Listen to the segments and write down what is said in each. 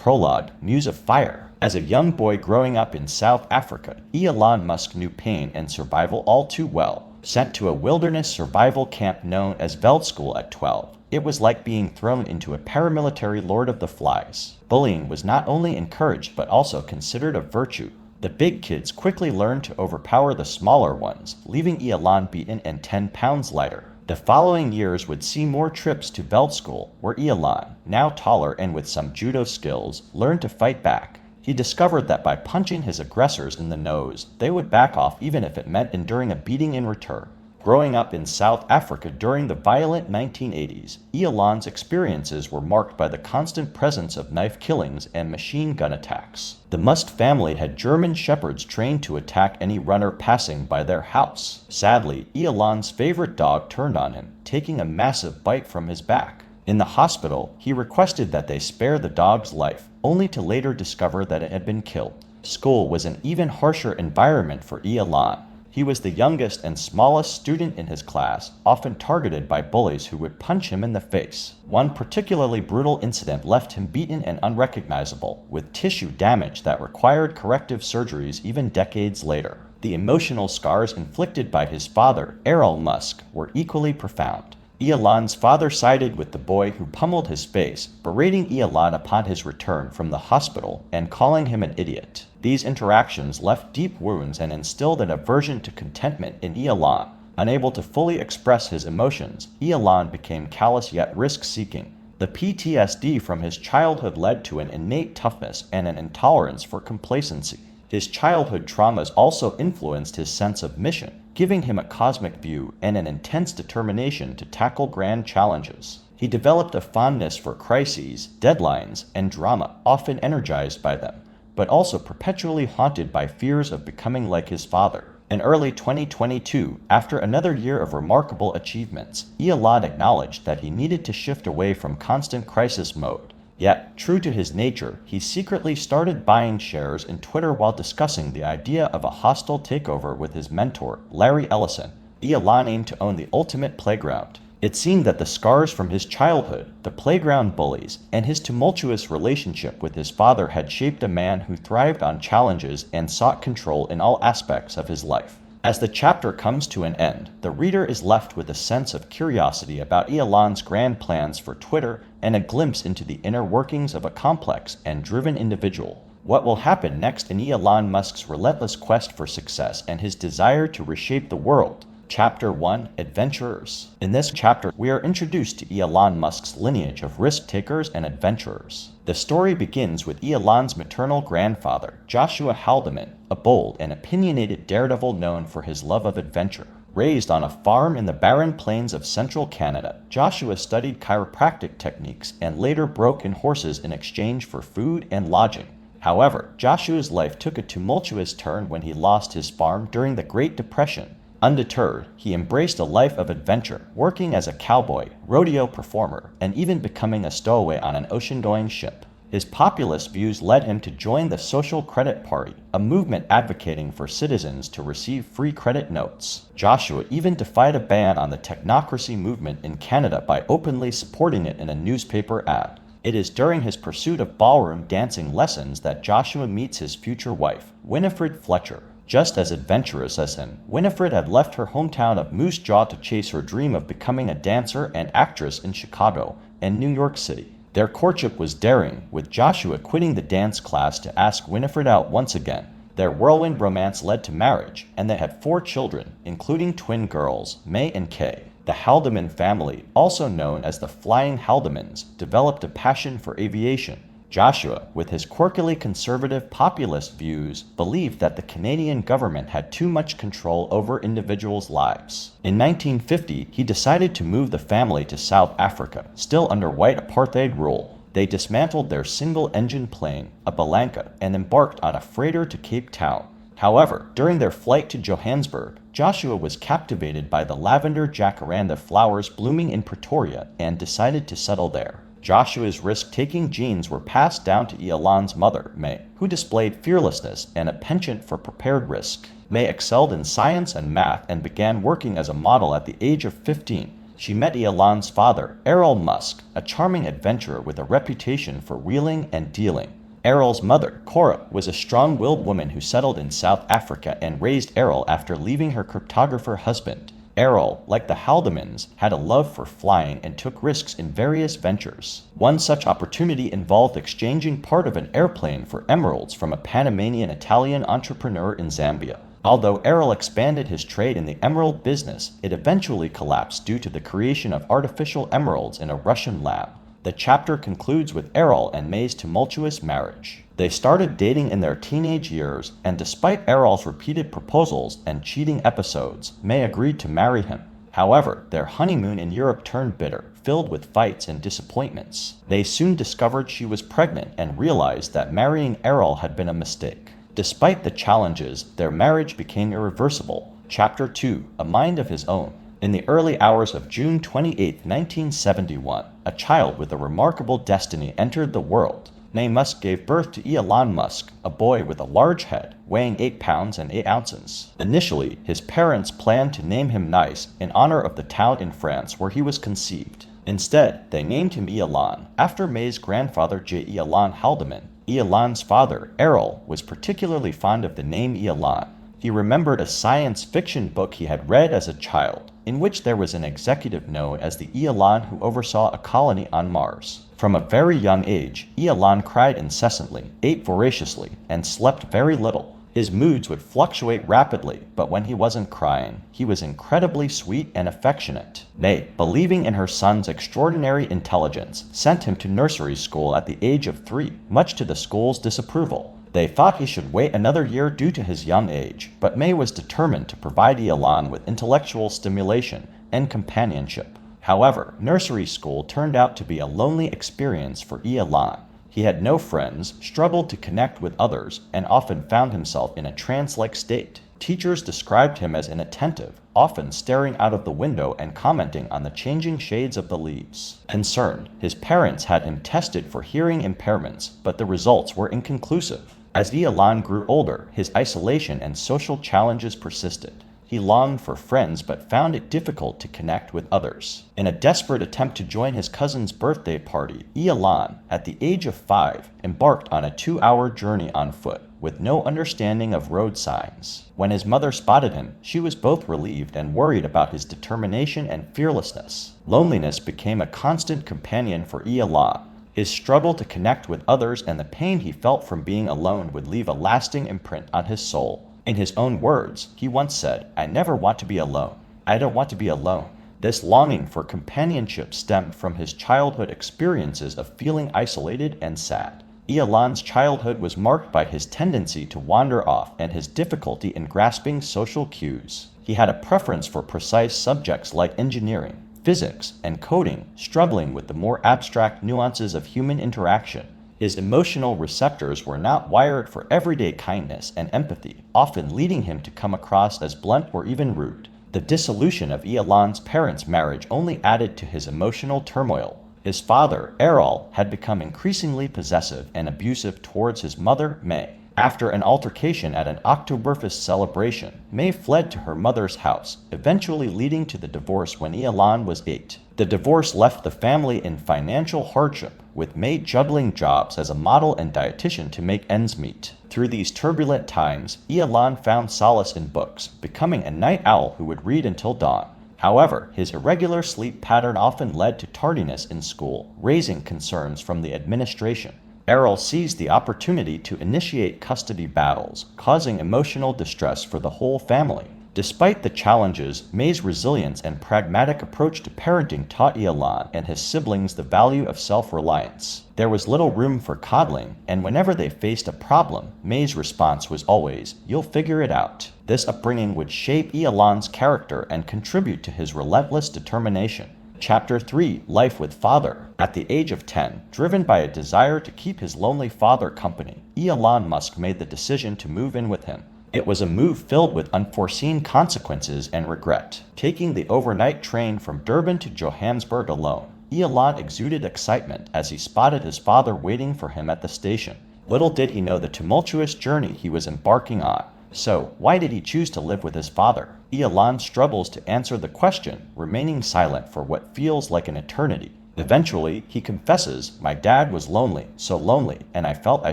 Prologue, Muse of Fire. As a young boy growing up in South Africa, Elon Musk knew pain and survival all too well. Sent to a wilderness survival camp known as Veldschool at 12, it was like being thrown into a paramilitary Lord of the Flies. Bullying was not only encouraged but also considered a virtue. The big kids quickly learned to overpower the smaller ones, leaving Elon beaten and 10 pounds lighter. The following years would see more trips to Veldschool, where Elon, now taller and with some judo skills, learned to fight back. He discovered that by punching his aggressors in the nose, they would back off even if it meant enduring a beating in return. Growing up in South Africa during the violent 1980s, Elon's experiences were marked by the constant presence of knife killings and machine gun attacks. The Musk family had German shepherds trained to attack any runner passing by their house. Sadly, Elon's favorite dog turned on him, taking a massive bite from his back. In the hospital, he requested that they spare the dog's life, only to later discover that it had been killed. School was an even harsher environment for Elon. He was the youngest and smallest student in his class, often targeted by bullies who would punch him in the face. One particularly brutal incident left him beaten and unrecognizable, with tissue damage that required corrective surgeries even decades later. The emotional scars inflicted by his father, Elon Musk, were equally profound. Elon's father sided with the boy who pummeled his face, berating Elon upon his return from the hospital and calling him an idiot. These interactions left deep wounds and instilled an aversion to contentment in Elon. Unable to fully express his emotions, Elon became callous yet risk-seeking. The PTSD from his childhood led to an innate toughness and an intolerance for complacency. His childhood traumas also influenced his sense of mission, giving him a cosmic view and an intense determination to tackle grand challenges. He developed a fondness for crises, deadlines, and drama, often energized by them, but also perpetually haunted by fears of becoming like his father. In early 2022, after another year of remarkable achievements, Elon acknowledged that he needed to shift away from constant crisis mode. Yet, true to his nature, he secretly started buying shares in Twitter while discussing the idea of a hostile takeover with his mentor, Larry Ellison. Elon aimed to own the ultimate playground. It seemed that the scars from his childhood, the playground bullies, and his tumultuous relationship with his father had shaped a man who thrived on challenges and sought control in all aspects of his life. As the chapter comes to an end, the reader is left with a sense of curiosity about Elon's grand plans for Twitter and a glimpse into the inner workings of a complex and driven individual. What will happen next in Elon Musk's relentless quest for success and his desire to reshape the world? Chapter 1: Adventurers. In this chapter, we are introduced to Elon Musk's lineage of risk-takers and adventurers. The story begins with Elon's maternal grandfather, Joshua Haldeman, a bold and opinionated daredevil known for his love of adventure. Raised on a farm in the barren plains of central Canada, Joshua studied chiropractic techniques and later broke in horses in exchange for food and lodging. However, Joshua's life took a tumultuous turn when he lost his farm during the Great Depression. Undeterred, he embraced a life of adventure, working as a cowboy, rodeo performer, and even becoming a stowaway on an ocean-going ship. His populist views led him to join the Social Credit Party, a movement advocating for citizens to receive free credit notes. Joshua even defied a ban on the technocracy movement in Canada by openly supporting it in a newspaper ad. It is during his pursuit of ballroom dancing lessons that Joshua meets his future wife, Winifred Fletcher. Just as adventurous as him, Winifred had left her hometown of Moose Jaw to chase her dream of becoming a dancer and actress in Chicago and New York City. Their courtship was daring, with Joshua quitting the dance class to ask Winifred out once again. Their whirlwind romance led to marriage, and they had 4 children, including twin girls, May and Kay. The Haldeman family, also known as the Flying Haldemans, developed a passion for aviation. Joshua, with his quirkily conservative populist views, believed that the Canadian government had too much control over individuals' lives. In 1950, he decided to move the family to South Africa, still under white apartheid rule. They dismantled their single-engine plane, a Balanca, and embarked on a freighter to Cape Town. However, during their flight to Johannesburg, Joshua was captivated by the lavender jacaranda flowers blooming in Pretoria and decided to settle there. Joshua's risk-taking genes were passed down to Elon's mother, May, who displayed fearlessness and a penchant for prepared risk. May excelled in science and math and began working as a model at the age of 15. She met Elon's father, Elon Musk, a charming adventurer with a reputation for wheeling and dealing. Errol's mother, Cora, was a strong-willed woman who settled in South Africa and raised Errol after leaving her cryptographer husband. Errol, like the Haldemans, had a love for flying and took risks in various ventures. One such opportunity involved exchanging part of an airplane for emeralds from a Panamanian Italian entrepreneur in Zambia. Although Errol expanded his trade in the emerald business, it eventually collapsed due to the creation of artificial emeralds in a Russian lab. The chapter concludes with Errol and May's tumultuous marriage. They started dating in their teenage years, and despite Errol's repeated proposals and cheating episodes, May agreed to marry him. However, their honeymoon in Europe turned bitter, filled with fights and disappointments. They soon discovered she was pregnant and realized that marrying Errol had been a mistake. Despite the challenges, their marriage became irreversible. Chapter 2, A Mind of His Own. In the early hours of June 28, 1971, a child with a remarkable destiny entered the world. Elon Musk gave birth to Elon Musk, a boy with a large head, weighing 8 pounds and 8 ounces. Initially, his parents planned to name him Nice in honor of the town in France where he was conceived. Instead, they named him Elon, after May's grandfather J. Elon Haldeman. Elon's father, Errol, was particularly fond of the name Elon. He remembered a science fiction book he had read as a child, in which there was an executive known as the Elon who oversaw a colony on Mars. From a very young age, Elon cried incessantly, ate voraciously, and slept very little. His moods would fluctuate rapidly, but when he wasn't crying, he was incredibly sweet and affectionate. May, believing in her son's extraordinary intelligence, sent him to nursery school at the age of 3, much to the school's disapproval. They thought he should wait another year due to his young age, but May was determined to provide Elon with intellectual stimulation and companionship. However, nursery school turned out to be a lonely experience for Elon. He had no friends, struggled to connect with others, and often found himself in a trance-like state. Teachers described him as inattentive, often staring out of the window and commenting on the changing shades of the leaves. Concerned, his parents had him tested for hearing impairments, but the results were inconclusive. As Elon grew older, his isolation and social challenges persisted. He longed for friends but found it difficult to connect with others. In a desperate attempt to join his cousin's birthday party, Elon, at the age of 5, embarked on a 2-hour journey on foot, with no understanding of road signs. When his mother spotted him, she was both relieved and worried about his determination and fearlessness. Loneliness became a constant companion for Elon. His struggle to connect with others and the pain he felt from being alone would leave a lasting imprint on his soul. In his own words, he once said, "I never want to be alone. I don't want to be alone." This longing for companionship stemmed from his childhood experiences of feeling isolated and sad. Elon's childhood was marked by his tendency to wander off and his difficulty in grasping social cues. He had a preference for precise subjects like engineering, physics, and coding, struggling with the more abstract nuances of human interaction. His emotional receptors were not wired for everyday kindness and empathy, often leading him to come across as blunt or even rude. The dissolution of Elon's parents' marriage only added to his emotional turmoil. His father, Errol, had become increasingly possessive and abusive towards his mother, May. After an altercation at an Oktoberfest celebration, May fled to her mother's house, eventually leading to the divorce when Elon was 8. The divorce left the family in financial hardship, with May juggling jobs as a model and dietitian to make ends meet. Through these turbulent times, Elon found solace in books, becoming a night owl who would read until dawn. However, his irregular sleep pattern often led to tardiness in school, raising concerns from the administration. Errol seized the opportunity to initiate custody battles, causing emotional distress for the whole family. Despite the challenges, May's resilience and pragmatic approach to parenting taught Elon and his siblings the value of self-reliance. There was little room for coddling, and whenever they faced a problem, May's response was always, "You'll figure it out." This upbringing would shape Elon's character and contribute to his relentless determination. Chapter 3, Life with Father. At the age of 10, driven by a desire to keep his lonely father company, Elon Musk made the decision to move in with him. It was a move filled with unforeseen consequences and regret. Taking the overnight train from Durban to Johannesburg alone, Elon exuded excitement as he spotted his father waiting for him at the station. Little did he know the tumultuous journey he was embarking on. So, why did he choose to live with his father? Elon struggles to answer the question, remaining silent for what feels like an eternity. Eventually, he confesses, "My dad was lonely, so lonely, and I felt I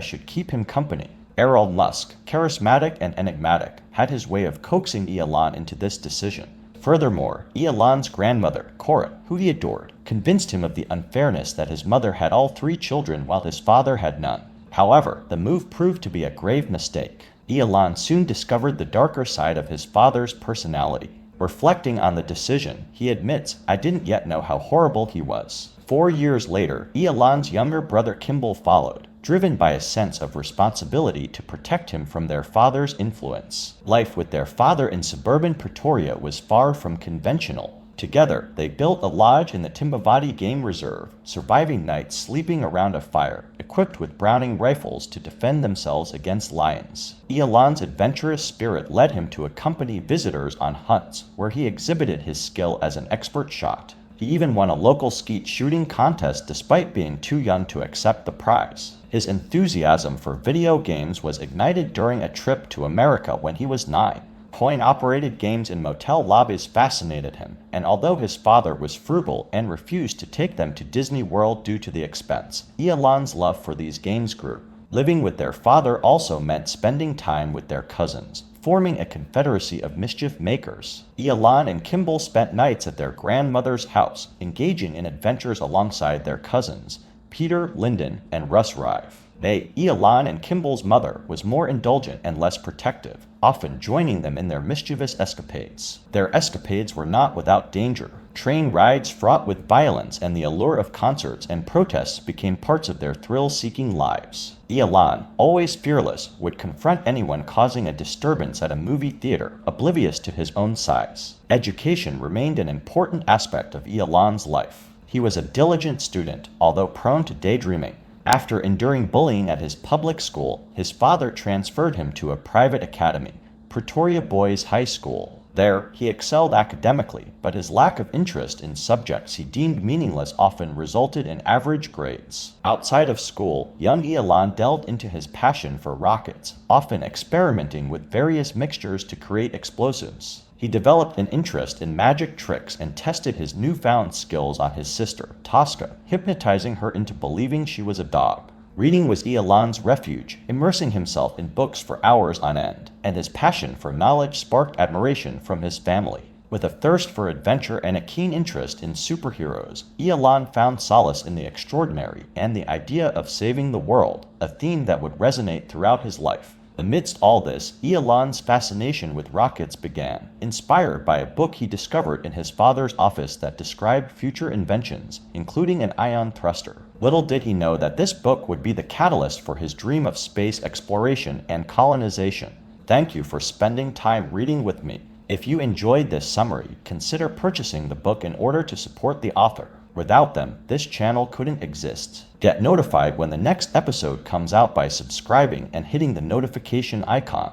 should keep him company." Elon Musk, charismatic and enigmatic, had his way of coaxing Elon into this decision. Furthermore, Elon's grandmother, Cora, who he adored, convinced him of the unfairness that his mother had all 3 children while his father had none. However, the move proved to be a grave mistake. Elon soon discovered the darker side of his father's personality. Reflecting on the decision, he admits, "I didn't yet know how horrible he was." 4 years later, Elon's younger brother Kimball followed, driven by a sense of responsibility to protect him from their father's influence. Life with their father in suburban Pretoria was far from conventional. Together, they built a lodge in the Timbavati Game Reserve, surviving nights sleeping around a fire, equipped with Browning rifles to defend themselves against lions. Elon's adventurous spirit led him to accompany visitors on hunts, where he exhibited his skill as an expert shot. He even won a local skeet shooting contest despite being too young to accept the prize. His enthusiasm for video games was ignited during a trip to America when he was 9. Coin-operated games in motel lobbies fascinated him, and although his father was frugal and refused to take them to Disney World due to the expense, Elon's love for these games grew. Living with their father also meant spending time with their cousins, forming a confederacy of mischief makers. Elon and Kimball spent nights at their grandmother's house, engaging in adventures alongside their cousins, Peter, Lyndon, and Russ Rive. Elon and Kimball's mother was more indulgent and less protective, often joining them in their mischievous escapades. Their escapades were not without danger. Train rides fraught with violence and the allure of concerts and protests became parts of their thrill-seeking lives. Elon, always fearless, would confront anyone causing a disturbance at a movie theater, oblivious to his own size. Education remained an important aspect of Elon's life. He was a diligent student, although prone to daydreaming. After enduring bullying at his public school, his father transferred him to a private academy, Pretoria Boys High School. There, he excelled academically, but his lack of interest in subjects he deemed meaningless often resulted in average grades. Outside of school, young Elon delved into his passion for rockets, often experimenting with various mixtures to create explosives. He developed an interest in magic tricks and tested his newfound skills on his sister, Tosca, hypnotizing her into believing she was a dog. Reading was Elon's refuge, immersing himself in books for hours on end, and his passion for knowledge sparked admiration from his family. With a thirst for adventure and a keen interest in superheroes, Elon found solace in the extraordinary and the idea of saving the world, a theme that would resonate throughout his life. Amidst all this, Elon's fascination with rockets began, inspired by a book he discovered in his father's office that described future inventions, including an ion thruster. Little did he know that this book would be the catalyst for his dream of space exploration and colonization. Thank you for spending time reading with me. If you enjoyed this summary, consider purchasing the book in order to support the author. Without them, this channel couldn't exist. Get notified when the next episode comes out by subscribing and hitting the notification icon.